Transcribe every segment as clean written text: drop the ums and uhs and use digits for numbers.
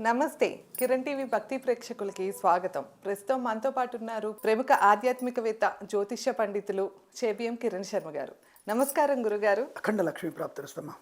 నమస్తే. కిరణ్ టీవీ భక్తి ప్రేక్షకులకి స్వాగతం. ప్రస్తుతం మనతో పాటు ఉన్నారు ప్రముఖ ఆధ్యాత్మికవేత్త, జ్యోతిష్య పండితులు చేబిఎం కిరణ్ శర్మ గారు. నమస్కారం గురుగారు. అఖండ లక్ష్మీ ప్రాప్తిరస్తమ్మ.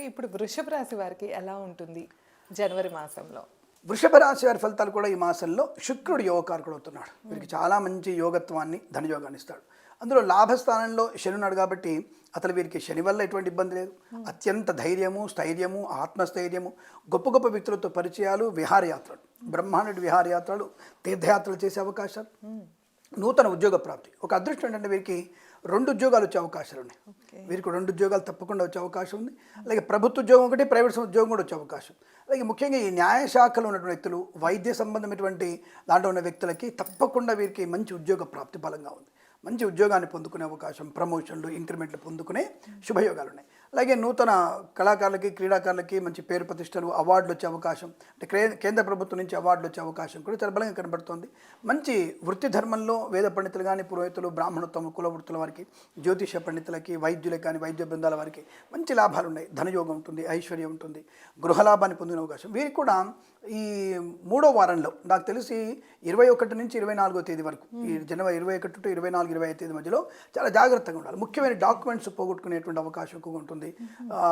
ఇప్పుడు వృషభ రాశి వారికి ఎలా ఉంటుంది జనవరి మాసంలో? వృషభ రాశి వారి ఫలితాలు కూడా ఈ మాసంలో శుక్రుడు యోగకారకుడు అవుతున్నాడు. వీరికి చాలా మంచి యోగత్వాన్ని, ధనయోగాన్ని ఇస్తాడు. అందులో లాభస్థానంలో శని ఉన్నాడు కాబట్టి అతను వీరికి శని వల్ల ఎటువంటి ఇబ్బంది లేదు. అత్యంత ధైర్యము, స్థైర్యము, ఆత్మస్థైర్యము, గొప్ప గొప్ప వ్యక్తులతో పరిచయాలు, విహారయాత్రలు, బ్రహ్మాండ విహారయాత్రలు, తీర్థయాత్రలు చేసే అవకాశాలు, నూతన ఉద్యోగ ప్రాప్తి. ఒక అదృష్టం ఏంటంటే వీరికి 2 ఉద్యోగాలు వచ్చే అవకాశాలు ఉన్నాయి. వీరికి 2 ఉద్యోగాలు తప్పకుండా వచ్చే అవకాశం ఉంది. అలాగే ప్రభుత్వ ఉద్యోగం ఒకటి, ప్రైవేట్ ఉద్యోగం కూడా వచ్చే అవకాశం. అలాగే ముఖ్యంగా ఈ న్యాయశాఖలో ఉన్నటువంటి వ్యక్తులు, వైద్య సంబంధమైనటువంటి దాంట్లో ఉన్న వ్యక్తులకి తప్పకుండా వీరికి మంచి ఉద్యోగ ప్రాప్తి బలంగా ఉంది. మంచి ఉద్యోగాన్ని పొందుకునే అవకాశం, ప్రమోషన్లు, ఇంక్రిమెంట్లు పొందుకునే శుభయోగాలు ఉన్నాయి. అలాగే నూతన కళాకారులకి, క్రీడాకారులకి మంచి పేరు ప్రతిష్టలు, అవార్డులు వచ్చే అవకాశం, అంటే కేంద్ర ప్రభుత్వం నుంచి అవార్డులు వచ్చే అవకాశం కూడా చాలా బలంగా కనబడుతోంది. మంచి వృత్తి ధర్మంలో వేద పండితులు కానీ, పురోహితులు, బ్రాహ్మణోత్తమ కుల వృత్తుల వారికి, జ్యోతిష పండితులకి, వైద్యులకు కానీ, వైద్య బృందాల వారికి మంచి లాభాలు ఉన్నాయి. ధనయోగం ఉంటుంది, ఐశ్వర్యం ఉంటుంది, గృహలాభాన్ని పొందిన అవకాశం. వీరికి కూడా ఈ 3వ వారంలో నాకు తెలిసి 21 నుంచి 24వ తేదీ వరకు, ఈ జనవరి 21 టు 24, 25 తేదీ మధ్యలో చాలా జాగ్రత్తగా ఉండాలి. ముఖ్యమైన డాక్యుమెంట్స్ పోగొట్టుకునేటువంటి అవకాశం ఎక్కువగా ఉంటుంది.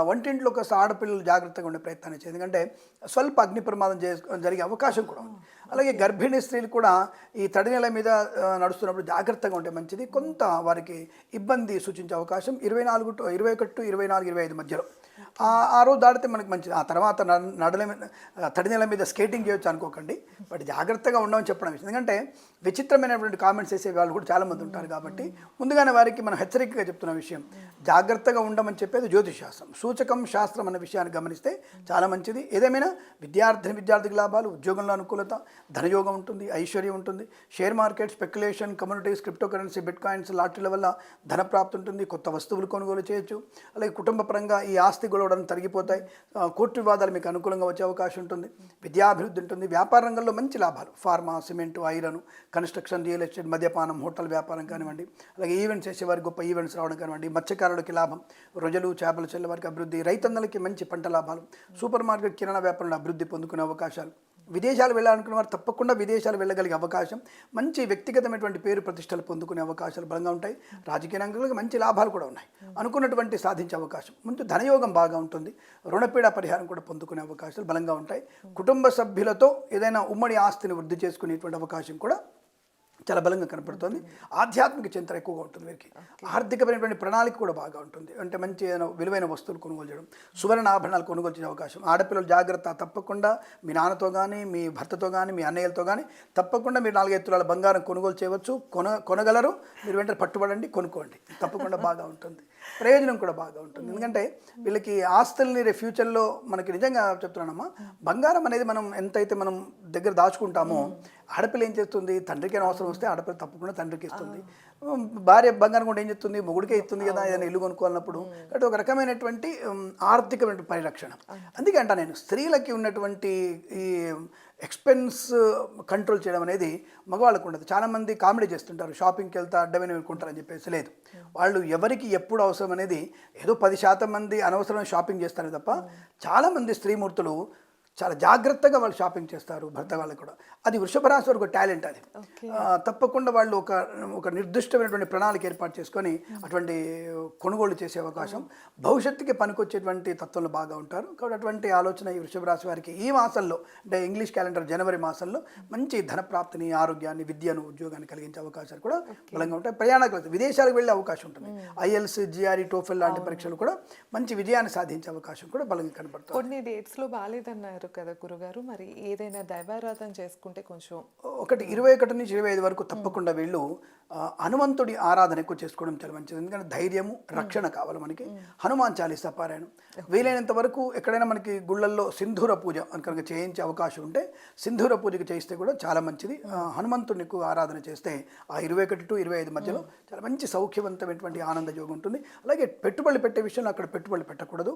వంటింట్లో ఒక ఆడపిల్లలు జాగ్రత్తగా ఉండే ప్రయత్నాన్ని చేయాలి, ఎందుకంటే స్వల్ప అగ్ని ప్రమాదం జరిగే అవకాశం కూడా ఉంది. అలాగే గర్భిణీ స్త్రీలు కూడా ఈ తడి నెల మీద నడుస్తున్నప్పుడు జాగ్రత్తగా ఉంటే మంచిది. కొంత వారికి ఇబ్బంది సూచించే అవకాశం 21 టు 24, 25 మధ్యలో. ఆ రోజు దాటితే మనకి మంచిది. ఆ తర్వాత తడి నెల మీద స్కేటింగ్ చేయొచ్చు అనుకోకండి, బట్ జాగ్రత్తగా ఉండమని చెప్పడం. ఎందుకంటే విచిత్రమైనటువంటి కామెంట్స్ చేసే వాళ్ళు కూడా చాలామంది ఉంటారు కాబట్టి ముందుగానే వారికి మనం హెచ్చరికగా చెప్తున్న విషయం, జాగ్రత్తగా ఉండమని చెప్పేది జ్యోతిష్ శాస్త్రం. సూచకం శాస్త్రం అన్న విషయాన్ని గమనిస్తే చాలా మంచిది. ఏదేమైనా విద్యార్థికి లాభాలు, ఉద్యోగంలో అనుకూలత, ధనయోగం ఉంటుంది, ఐశ్వర్యం ఉంటుంది. Share market, speculation, communities, crypto currency, bitcoins, లాటరీల వల్ల ధనప్రాప్తి ఉంటుంది. కొత్త వస్తువులు కొనుగోలు చేయొచ్చు. అలాగే కుటుంబ పరంగా ఈ ఆస్తి గొడవడం తరిగిపోతాయి. కోర్టు వివాదాలు మీకు అనుకూలంగా వచ్చే అవకాశం ఉంటుంది. విద్యాభివృద్ధి ఉంటుంది. వ్యాపార రంగంలో మంచి లాభాలు, pharma, cement, iron, construction, real estate, మద్యపానం, హోటల్ వ్యాపారం కానివ్వండి, అలాగే ఈవెంట్స్ చేసేవారికి గొప్ప ఈవెంట్స్ రావడం కానివ్వండి, మత్స్యకారులకి లాభం, రొయ్యలు, చేపలు చెల్లె వారికి అభివృద్ధి, రైతన్నలకి మంచి పంట లాభాలు, సూపర్ మార్కెట్, కిరాణా వ్యాపారంలో అభివృద్ధి పొందుకునే అవకాశాలు, విదేశాలు వెళ్ళాలనుకున్న వారు తప్పకుండా విదేశాలు వెళ్ళగలిగే అవకాశం, మంచి వ్యక్తిగతమైనటువంటి పేరు ప్రతిష్టలు పొందుకునే అవకాశాలు బలంగా ఉంటాయి. రాజకీయ రంగంలో మంచి లాభాలు కూడా ఉన్నాయి. అనుకున్నటువంటి సాధించే అవకాశం, ముందు ధనయోగం బాగా ఉంటుంది. రుణపీడ పరిహారం కూడా పొందుకునే అవకాశాలు బలంగా ఉంటాయి. కుటుంబ సభ్యులతో ఏదైనా ఉమ్మడి ఆస్తిని వృద్ధి చేసుకునేటువంటి అవకాశం కూడా చాలా బలంగా కనపడుతుంది. ఆధ్యాత్మిక చింతన ఎక్కువగా ఉంటుంది వీరికి. ఆర్థికమైనటువంటి ప్రణాళిక కూడా బాగా ఉంటుంది. అంటే మంచి విలువైన వస్తువులు కొనుగోలు చేయడం, సువర్ణ ఆభరణాలు కొనుగోలు చేసే అవకాశం. ఆడపిల్లలు జాగ్రత్త, తప్పకుండా మీ నాన్నతో కానీ, మీ భర్తతో కానీ, మీ అన్నయ్యలతో కానీ తప్పకుండా మీరు 4-5 తులాల బంగారం కొనుగోలు చేయవచ్చు. కొనగలరు. మీరు వెంటనే పట్టుబడండి, కొనుక్కోండి, తప్పకుండా బాగా ఉంటుంది. ప్రయోజనం కూడా బాగా ఉంటుంది. ఎందుకంటే వీళ్ళకి ఆస్తుల్ని ఫ్యూచర్లో మనకి నిజంగా చెప్తున్నానమ్మా, బంగారం అనేది మనం ఎంతైతే మనం దగ్గర దాచుకుంటామో, ఆడపిల్ల ఏం చేస్తుంది, తండ్రికి అవసరం వస్తే ఆడపిల్ల తప్పకుండా తండ్రికి ఇస్తుంది. భార్య బంగారం కూడా ఏం చేస్తుంది, మొగుడికే ఇస్తుంది కదా ఏదైనా ఇల్లు కొనుక్కోవాలన్నప్పుడు. కాబట్టి ఒక రకమైనటువంటి ఆర్థికమైన పరిరక్షణ. అందుకే అంట నేను స్త్రీలకి ఉన్నటువంటి ఈ ఎక్స్పెన్స్ కంట్రోల్ చేయడం అనేది మగవాళ్ళకు ఉండదు. చాలామంది కామెడీ చేస్తుంటారు, షాపింగ్కి వెళ్తా అడ్డమైన కొంటారని చెప్పేసి. లేదు, వాళ్ళు ఎవరికి ఎప్పుడు అవసరం అనేది, ఏదో 10% మంది అనవసరమైన షాపింగ్ చేస్తారు తప్ప చాలామంది స్త్రీమూర్తులు చాలా జాగ్రత్తగా వాళ్ళు షాపింగ్ చేస్తారు, భర్త వాళ్ళకి కూడా. అది వృషభ రాశి వారికి ఒక టాలెంట్. అది తప్పకుండా వాళ్ళు ఒక నిర్దిష్టమైనటువంటి ప్రణాళిక ఏర్పాటు చేసుకొని అటువంటి కొనుగోలు చేసే అవకాశం, భవిష్యత్తుకి పనికొచ్చేటువంటి తత్వంలో బాగా ఉంటారు. కాబట్టి అటువంటి ఆలోచన ఈ వృషభ రాశి వారికి ఈ మాసంలో, అంటే ఇంగ్లీష్ క్యాలెండర్ జనవరి మాసంలో మంచి ధనప్రాప్తిని, ఆరోగ్యాన్ని, విద్యను, ఉద్యోగాన్ని కలిగించే అవకాశాలు కూడా బలంగా ఉంటాయి. ప్రయాణాలకు, విదేశాలకు వెళ్ళే అవకాశం ఉంటుంది. ఐఎల్స్, జిఆర్ఈ, టోఫెల్ లాంటి పరీక్షలు కూడా మంచి విజయాన్ని సాధించే అవకాశం కూడా బలంగా కనబడుతుంది. కొన్ని డేట్స్లో బాగాలేదన్నారు కదా గురుగారు, మరి ఏదైనా దైవారాధన చేసుకుంటే కొంచెం? 21 నుంచి 25 వరకు తప్పకుండా వీళ్ళు హనుమంతుడి ఆరాధన ఎక్కువ చేసుకోవడం చాలా మంచిది. ఎందుకంటే ధైర్యము, రక్షణ కావాలి మనకి. హనుమాన్ చాలీసా పారాయణం వీలైనంత వరకు ఎక్కడైనా మనకి గుళ్ళల్లో సింధూర పూజ కనుక చేయించే అవకాశం ఉంటే సింధూర పూజకి చేయిస్తే కూడా చాలా మంచిది. హనుమంతుడిని ఎక్కువ ఆరాధన చేస్తే ఆ 21 టు 25 మధ్యలో చాలా మంచి సౌఖ్యవంతమైనటువంటి ఆనంద యోగం ఉంటుంది. అలాగే పెట్టుబడులు పెట్టే విషయంలో అక్కడ పెట్టుబడులు పెట్టకూడదు.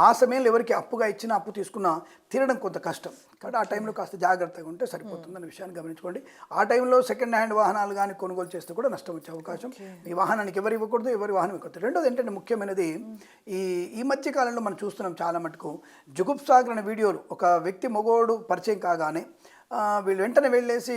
ఆ సమయంలో ఎవరికి అప్పుగా ఇచ్చినా, అప్పు తీసుకున్నా తీరడం కొంత కష్టం. కాబట్టి ఆ టైంలో కాస్త జాగ్రత్తగా ఉంటే సరిపోతుందన్న విషయాన్ని గమనించుకోండి. ఆ టైంలో సెకండ్ హ్యాండ్ వాహనాలు కానీ కొనుగోలు చేస్తే కూడా నష్టం వచ్చే అవకాశం. మీ వాహనానికి ఎవరు ఇవ్వకూడదు, ఎవరి వాహనం ఇవ్వకూడదు. రెండోది ఏంటంటే ముఖ్యమైనది ఈ మధ్య కాలంలో మనం చూస్తున్నాం చాలా మటుకు జుగుప్సాగర్ అనే వీడియోలు. ఒక వ్యక్తి మగోడు పరిచయం కాగానే వీళ్ళు వెంటనే వెళ్ళేసి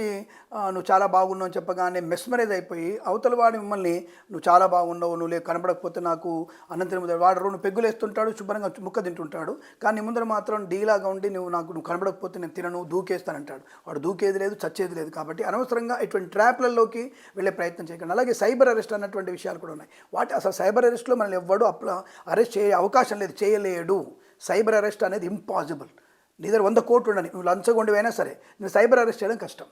నువ్వు చాలా బాగున్నావు అని చెప్పగానే మెస్మరైజ్ అయిపోయి అవతల వాడు మిమ్మల్ని నువ్వు చాలా బాగున్నావు, నువ్వు కనబడకపోతే నాకు అన్నం వాడు 2 పెగ్గులు వేస్తుంటాడు, శుభ్రంగా ముక్క తింటుంటాడు. కానీ ముందర మాత్రం డీలాగా ఉండి నువ్వు కనబడకపోతే నేను తినను, దూకేస్తానంటాడు. వాడు దూకేది లేదు, చచ్చేది లేదు. కాబట్టి అనవసరంగా ఇటువంటి ట్రాప్లలోకి వెళ్ళే ప్రయత్నం చేయకండి. అలాగే సైబర్ అరెస్ట్ అన్నటువంటి విషయాలు కూడా ఉన్నాయి. అసలు సైబర్ అరెస్ట్లో మనల్ని ఎవ్వడు అరెస్ట్ చేయ అవకాశం లేదు, చేయలేడు. సైబర్ అరెస్ట్ అనేది ఇంపాసిబుల్. నీ దగ్గర 100 కోట్లు ఉండని నువ్వు లంచగొండివైనా సరే నువ్వు సైబర్ అరెస్ట్ చేయడం కష్టం.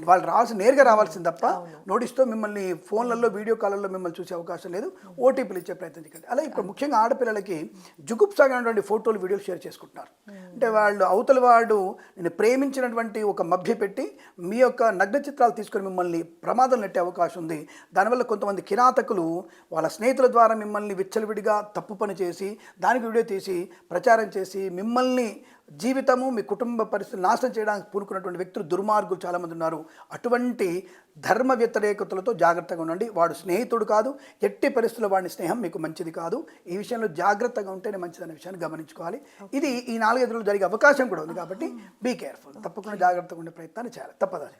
వాళ్ళు నేరుగా రావాల్సింది తప్ప నోటీస్తో మిమ్మల్ని ఫోన్లలో వీడియో కాల్లో మిమ్మల్ని చూసే అవకాశం లేదు. ఓటీపీలు ఇచ్చే ప్రయత్నం చేయకండి. అలాగే ఇప్పుడు ముఖ్యంగా ఆడపిల్లలకి జుగుప్సాగినటువంటి ఫోటోలు వీడియోలు షేర్ చేసుకుంటున్నారు. అంటే వాళ్ళు అవతల వాడు నేను ప్రేమించినటువంటి ఒక మభ్య పెట్టి మీ యొక్క నగ్న చిత్రాలు తీసుకొని మిమ్మల్ని ప్రమాదం నెట్టే అవకాశం ఉంది. దానివల్ల కొంతమంది కిరాతకులు వాళ్ళ స్నేహితుల ద్వారా మిమ్మల్ని విచ్చలవిడిగా తప్పు పని చేసి దానికి వీడియో తీసి ప్రచారం చేసి మిమ్మల్ని జీవితము మీ కుటుంబ పరిస్థితులు నాశనం చేయడానికి పూనుకున్నటువంటి వ్యక్తులు, దుర్మార్గులు చాలామంది ఉన్నారు. అటువంటి ధర్మ వ్యతిరేకతలతో జాగ్రత్తగా ఉండండి. వాడు స్నేహితుడు కాదు, ఎట్టి పరిస్థితుల్లో వాడి స్నేహం మీకు మంచిది కాదు. ఈ విషయంలో జాగ్రత్తగా ఉంటేనే మంచిదనే విషయాన్ని గమనించుకోవాలి. ఇది ఈ 4 రోజులు జరిగే అవకాశం కూడా ఉంది. కాబట్టి బీ కేర్ఫుల్. తప్పకుండా జాగ్రత్తగా ఉండే ప్రయత్నాన్ని చేయాలి, తప్పదాలి.